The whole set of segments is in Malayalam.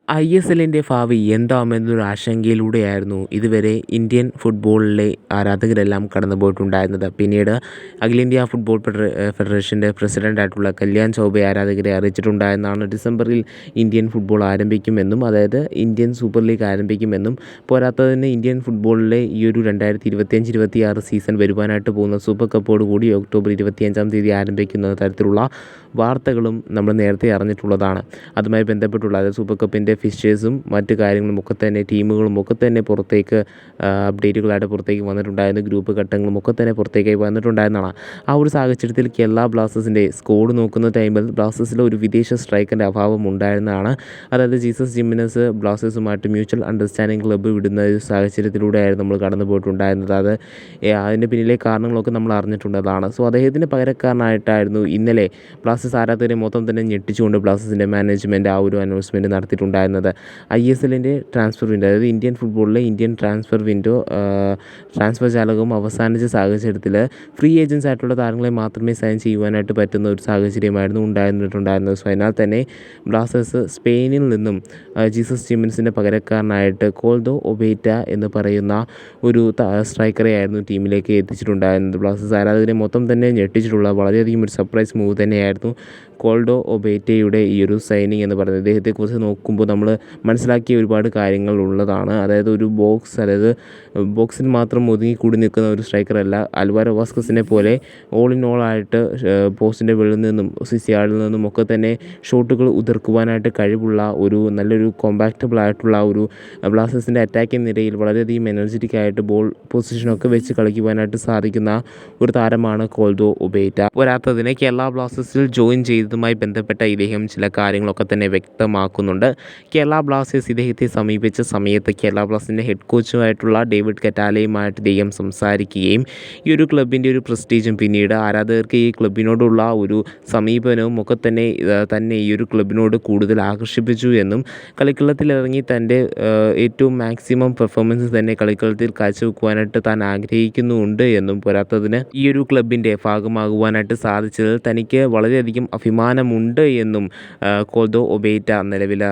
ISLന്റെ ഭാവി എന്താവുമെന്നൊരു ആശങ്കയിലൂടെയായിരുന്നു ഇതുവരെ ഇന്ത്യൻ ഫുട്ബോളിലെ ആരാധകരെല്ലാം കടന്നുപോയിട്ടുണ്ടായിരുന്നത്. പിന്നീട് അഖിലേന്ത്യാ ഫുട്ബോൾ ഫെഡറേഷൻ്റെ പ്രസിഡൻ്റായിട്ടുള്ള കല്യാൺ ചൗബെ ആരാധകരെ അറിയിച്ചിട്ടുണ്ടായിരുന്നതാണ് ഡിസംബറിൽ ഇന്ത്യൻ ഫുട്ബോൾ ആരംഭിക്കുമെന്നും, അതായത് ഇന്ത്യൻ സൂപ്പർ ലീഗ് ആരംഭിക്കുമെന്നും, പോരാത്തതിന് ഇന്ത്യൻ ഫുട്ബോളിലെ ഈ ഒരു 2025-26 സീസൺ വരുവാനായിട്ട് പോകുന്ന സൂപ്പർ കപ്പോട് കൂടി ഒക്ടോബർ 25-ാം തീയതി ആരംഭിക്കുന്ന തരത്തിലുള്ള വാർത്തകളും നമ്മൾ നേരത്തെ അറിഞ്ഞിട്ടുള്ളതാണ്. അതുമായി ബന്ധപ്പെട്ടുള്ള അതായത് സൂപ്പർ കപ്പിൻ്റെ ഫിക്സ്ചേഴ്സും മറ്റ് കാര്യങ്ങളും ഒക്കെ തന്നെ ടീമുകളും ഒക്കെ തന്നെ പുറത്തേക്ക് അപ്ഡേറ്റുകളായിട്ട് പുറത്തേക്ക് വന്നിട്ടുണ്ടായിരുന്നു. ഗ്രൂപ്പ് ഘട്ടങ്ങളും ഒക്കെ തന്നെ പുറത്തേക്കായി വന്നിട്ടുണ്ടായിരുന്നതാണ്. ആ ഒരു സാഹചര്യത്തിൽ കേരള ബ്ലാസ്റ്റേഴ്സിൻ്റെ സ്കോഡ് നോക്കുന്ന ടൈമിൽ ബ്ലാസ്റ്റേഴ്സിൽ ഒരു വിദേശ സ്ട്രൈക്കറിൻ്റെ അഭാവം ഉണ്ടായിരുന്നതാണ്. അതായത് ജീസസ് ജിമിനസ് ബ്ലാസ്റ്റേഴ്സുമായിട്ട് മ്യൂച്വൽ അണ്ടർസ്റ്റാൻഡിംഗ് ക്ലബ്ബ് വിടുന്ന ഒരു സാഹചര്യത്തിലൂടെയായിരുന്നു നമ്മൾ കടന്നു പോയിട്ടുണ്ടായിരുന്നത്. അതിൻ്റെ പിന്നിലെ കാരണങ്ങളൊക്കെ നമ്മൾ അറിഞ്ഞിട്ടുള്ളതാണ്. സോ അദ്ദേഹത്തിന് പകരക്കാരനായിട്ടായിരുന്നു ഇന്നലെ ബ്ലാസ്റ്റേഴ്സ് ആരാധകരെ മൊത്തം തന്നെ ഞെട്ടിച്ചുകൊണ്ട് ബ്ലാസ്റ്റേഴ്സിൻ്റെ മാനേജ്മെൻറ്റ് ആ ഒരു അനൗൺസ്മെൻറ്റ് നടത്തിയിട്ടുണ്ടായിരുന്നത്. ISLൻ്റെ ട്രാൻസ്ഫർ വിൻഡോ, അതായത് ഇന്ത്യൻ ഫുട്ബോളിലെ ഇന്ത്യൻ ട്രാൻസ്ഫർ വിൻഡോ ട്രാൻസ്ഫർ ജാലകം അവസാനിച്ച സാഹചര്യത്തിൽ ഫ്രീ ഏജൻസ് ആയിട്ടുള്ള താരങ്ങളെ മാത്രമേ സൈൻ ചെയ്യുവാനായിട്ട് പറ്റുന്ന ഒരു സാഹചര്യമായിരുന്നു ഉണ്ടായിരുന്നിട്ടുണ്ടായിരുന്നത്. സോ അതിനാൽ തന്നെ ബ്ലാസ്റ്റേഴ്സ് സ്പെയിനിൽ നിന്നും ജീസസ് ജിമിനസിൻ്റെ പകരക്കാരനായിട്ട് കോൾഡോ ഒബേറ്റ എന്ന് പറയുന്ന ഒരു സ്ട്രൈക്കറെയായിരുന്നു ടീമിലേക്ക് എത്തിച്ചിട്ടുണ്ടായിരുന്നത്. ബ്ലാസ്റ്റേഴ്സ് ആരാധകരെ മൊത്തം തന്നെ ഞെട്ടിച്ചിട്ടുള്ള വളരെയധികം ഒരു സർപ്രൈസ് മൂവ് തന്നെയായിരുന്നു കോൾഡോ ഒബേറ്റയുടെ ഈ ഒരു സൈനിങ് എന്ന് പറയുന്നത്. ഇദ്ദേഹത്തെക്കുറിച്ച് നോക്കുമ്പോൾ നമ്മൾ മനസ്സിലാക്കിയ ഒരുപാട് കാര്യങ്ങൾ ഉള്ളതാണ്. അതായത് ഒരു ബോക്സിൽ മാത്രം ഒതുങ്ങിക്കൂടി നിൽക്കുന്ന ഒരു സ്ട്രൈക്കറല്ല. അൽവാരോ വാസ്കസിനെ പോലെ ഓൾ ഇൻ ഓൾ ആയിട്ട് പോസ്റ്റിൻ്റെ വെളിയിൽ നിന്നും സിസിയാടിൽ നിന്നും ഒക്കെ തന്നെ ഷോട്ടുകൾ ഉതിർക്കുവാനായിട്ട് കഴിവുള്ള ഒരു നല്ലൊരു കോമ്പാക്റ്റബിൾ ആയിട്ടുള്ള ഒരു ബ്ലാസ്റ്റേഴ്സിൻ്റെ അറ്റാക്കിംഗ് നിരയിൽ വളരെയധികം എനർജറ്റിക് ആയിട്ട് ബോൾ പൊസിഷനൊക്കെ വെച്ച് കളിക്കുവാനായിട്ട് സാധിക്കുന്ന ഒരു താരമാണ് കോൾഡോ ഒബേറ്റ. പോരാത്തതിന് കേരള ബ്ലാസ്റ്റേഴ്സിൽ ജോയിൻ ചെയ്തതുമായി ബന്ധപ്പെട്ട ഇദ്ദേഹം ചില കാര്യങ്ങളൊക്കെ തന്നെ വ്യക്തമാക്കുന്നുണ്ട്. കേരള ബ്ലാസ്റ്റേഴ്സ് ഇദ്ദേഹത്തെ സമീപിച്ച സമയത്ത് കേരള ബ്ലാസ്റ്റേഴ്സിൻ്റെ ഹെഡ് കോച്ചുമായിട്ടുള്ള ഡേവിഡ് കറ്റാലയുമായിട്ട് ഇദ്ദേഹം സംസാരിക്കുകയും ഈ ഒരു ക്ലബിൻ്റെ ഒരു പ്രസ്റ്റീജും പിന്നീട് ആരാധകർക്ക് ഈ ക്ലബിനോടുള്ള ഒരു സമീപനവും ഒക്കെ തന്നെ ഈ ഒരു ക്ലബിനോട് കൂടുതൽ ആകർഷിപ്പിച്ചു എന്നും, കളിക്കളത്തിലിറങ്ങി തൻ്റെ ഏറ്റവും മാക്സിമം പെർഫോമൻസ് തന്നെ കളിക്കളത്തിൽ കാഴ്ചവെക്കുവാനായിട്ട് താൻ ആഗ്രഹിക്കുന്നുണ്ട് എന്നും, പോരാത്തതിന് ഈ ഒരു ക്ലബിൻ്റെ ഭാഗമാകുവാനായിട്ട് സാധിച്ചതിൽ തനിക്ക് വളരെയധികം അഭിമാനമുണ്ട് എന്നും കോൾഡോ ഒബേറ്റ നിലവിൽ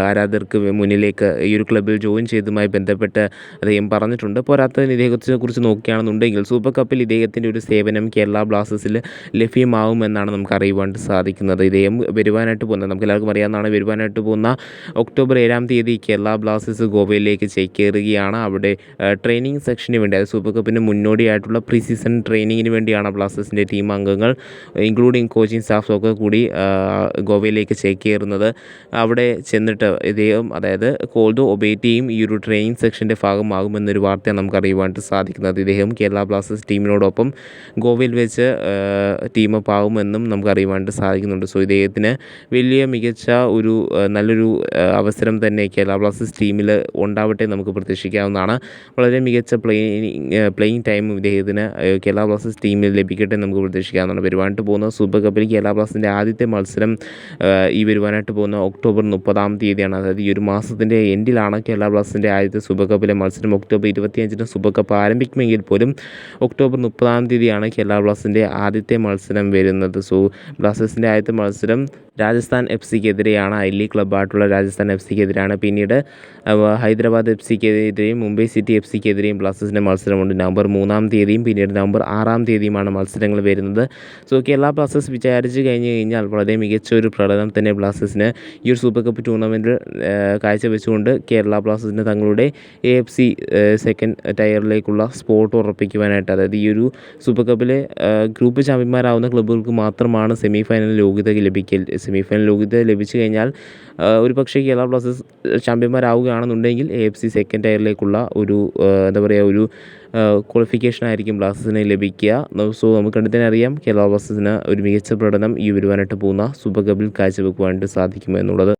ആരാധകർക്ക് മുന്നിലേക്ക് ഈ ഒരു ക്ലബ്ബിൽ ജോയിൻ ചെയ്തതുമായി ബന്ധപ്പെട്ട് അദ്ദേഹം പറഞ്ഞിട്ടുണ്ട്. പോരാത്തതിന് ഇദ്ദേഹത്തെക്കുറിച്ച് നോക്കുകയാണെന്നുണ്ടെങ്കിൽ സൂപ്പർ കപ്പിൽ ഇദ്ദേഹത്തിൻ്റെ ഒരു സേവനം കേരള ബ്ലാസ്റ്റേഴ്സിൽ ലഭ്യമാവുമെന്നാണ് നമുക്ക് അറിയുവാനായിട്ട് സാധിക്കുന്നത്. ഇദ്ദേഹം നമുക്ക് എല്ലാവർക്കും അറിയാവുന്നതാണ്, വരുവാനായിട്ട് പോകുന്ന ഒക്ടോബർ 7-ാം തീയതി കേരള ബ്ലാസ്റ്റേഴ്സ് ഗോവയിലേക്ക് ചേക്കേറുകയാണ്. അവിടെ ട്രെയിനിങ് സെക്ഷന് വേണ്ടി, അതായത് സൂപ്പർ കപ്പിന് മുന്നോടിയായിട്ടുള്ള പ്രീ സീസൺ ട്രെയിനിങ്ങിന് വേണ്ടിയാണ് ബ്ലാസ്റ്റേഴ്സിൻ്റെ ടീം അംഗങ്ങൾ ഇൻക്ലൂഡിങ് കോച്ചിങ് സ്റ്റാഫൊക്കെ കൂടി ഗോവയിലേക്ക് ചേക്കേറുന്നത്. അവിടെ ചെന്നിട്ട് ഇദ്ദേഹം, അതായത് കോൾഡോ ഒബേറ്റയും ഈ ഒരു ട്രെയിനിങ് സെക്ഷൻ്റെ ഭാഗമാകുമെന്നൊരു വാർത്തയാണ് നമുക്ക് അറിയുവാനായിട്ട് സാധിക്കുന്നത്. ഇദ്ദേഹം കേരള ബ്ലാസ്റ്റേഴ്സ് ടീമിനോടൊപ്പം ഗോവയിൽ വെച്ച് ടീമപ്പ് ആകുമെന്നും നമുക്ക് അറിയുവാനായിട്ട് സാധിക്കുന്നുണ്ട്. സോ ഇദ്ദേഹത്തിന് വലിയ മികച്ച ഒരു നല്ലൊരു അവസരം തന്നെ കേരള ബ്ലാസ്റ്റേഴ്സ് ടീമിൽ ഉണ്ടാവട്ടെ നമുക്ക് പ്രതീക്ഷിക്കാവുന്നതാണ്. വളരെ മികച്ച പ്ലേയിങ് ടൈം ഇദ്ദേഹത്തിന് കേരള ബ്ലാസ്റ്റേഴ്സ് ടീമിൽ ലഭിക്കട്ടെ നമുക്ക് പ്രതീക്ഷിക്കാവുന്നതാണ്. വരുവാനായിട്ട് പോകുന്ന സൂപ്പർ കപ്പിൽ കേരള ബ്ലാസ്റ്റേഴ്സിൻ്റെ ആദ്യത്തെ മത്സരം ഈ വരുവാനായിട്ട് പോകുന്ന ഒക്ടോബർ 30-ാം തീയതിയാണ്. അതായത് ഈ ഒരു മാസത്തിൻ്റെ എൻഡിലാണ് കേരള ബ്ലാസ്റ്റേഴ്സിൻ്റെ ആദ്യത്തെ സൂപ്പർ കപ്പിലെ മത്സരം. ഒക്ടോബർ 25-ന് സൂപ്പർ കപ്പ് ആരംഭിക്കുമെങ്കിൽ പോലും ഒക്ടോബർ 30-ാം തീയതിയാണ് കേരള ബ്ലാസ്റ്റേഴ്സിൻ്റെ ആദ്യത്തെ മത്സരം വരുന്നത്. സോ ബ്ലാസ്റ്റേഴ്സിൻ്റെ ആദ്യത്തെ മത്സരം രാജസ്ഥാൻ FC-ക്കെതിരെയാണ്. ഐ ലീഗ് ക്ലബ്ബായിട്ടുള്ള രാജസ്ഥാൻ FC-ക്കെതിരെയാണ്. പിന്നീട് ഹൈദരാബാദ് FC-ക്കെതിരെയും മുംബൈ സിറ്റി FC-ക്കെതിരെയും ബ്ലാസ്റ്റേഴ്സിൻ്റെ മത്സരമുണ്ട്. നവംബർ 3-ാം തീയതിയും പിന്നീട് നവംബർ 6-ാം തീയതിയുമാണ് മത്സരങ്ങൾ വരുന്നത്. സോ കേരള ബ്ലാസ്റ്റേഴ്സ് വിചാരിച്ച് കഴിഞ്ഞാൽ വളരെ മികച്ച ഒരു പ്രകടനം തന്നെ ബ്ലാസ്റ്റേഴ്സിന് ഈ ഒരു സൂപ്പർ കപ്പ് ടൂർണമെൻറ്റിൽ കാഴ്ചവെച്ചുകൊണ്ട് കേരള ബ്ലാസ്റ്റേഴ്സിന് തങ്ങളുടെ AFC സെക്കൻഡ് ടയറിലേക്കുള്ള സ്പോട്ട് ഉറപ്പിക്കുവാനായിട്ട്, അതായത് ഈ ഒരു സൂപ്പർ കപ്പിലെ ഗ്രൂപ്പ് ചാമ്പ്യന്മാരാവുന്ന ക്ലബ്ബുകൾക്ക് മാത്രമാണ് സെമി ഫൈനൽ യോഗ്യത ലഭിച്ചു കഴിഞ്ഞാൽ ഒരു പക്ഷേ കേരള ബ്ലാസ്റ്റേഴ്സ് ചാമ്പ്യന്മാരാവുകയാണെന്നുണ്ടെങ്കിൽ AFC സെക്കൻഡ് ടയറിലേക്കുള്ള ഒരു ഒരു ക്വാളിഫിക്കേഷൻ ആയിരിക്കും ബ്ലാസ്റ്റേഴ്സിന് ലഭിക്കുക. സോ നമുക്ക് കണ്ടു തന്നെ അറിയാം കേരള ബ്ലാസ്റ്റേഴ്സിന് ഒരു മികച്ച പ്രകടനം ഈ വരുവാനായിട്ട് പോകുന്ന സൂപ്പർ കപ്പിൽ കാഴ്ചവെക്കുവാനായിട്ട് സാധിക്കുമെന്നുള്ളത്.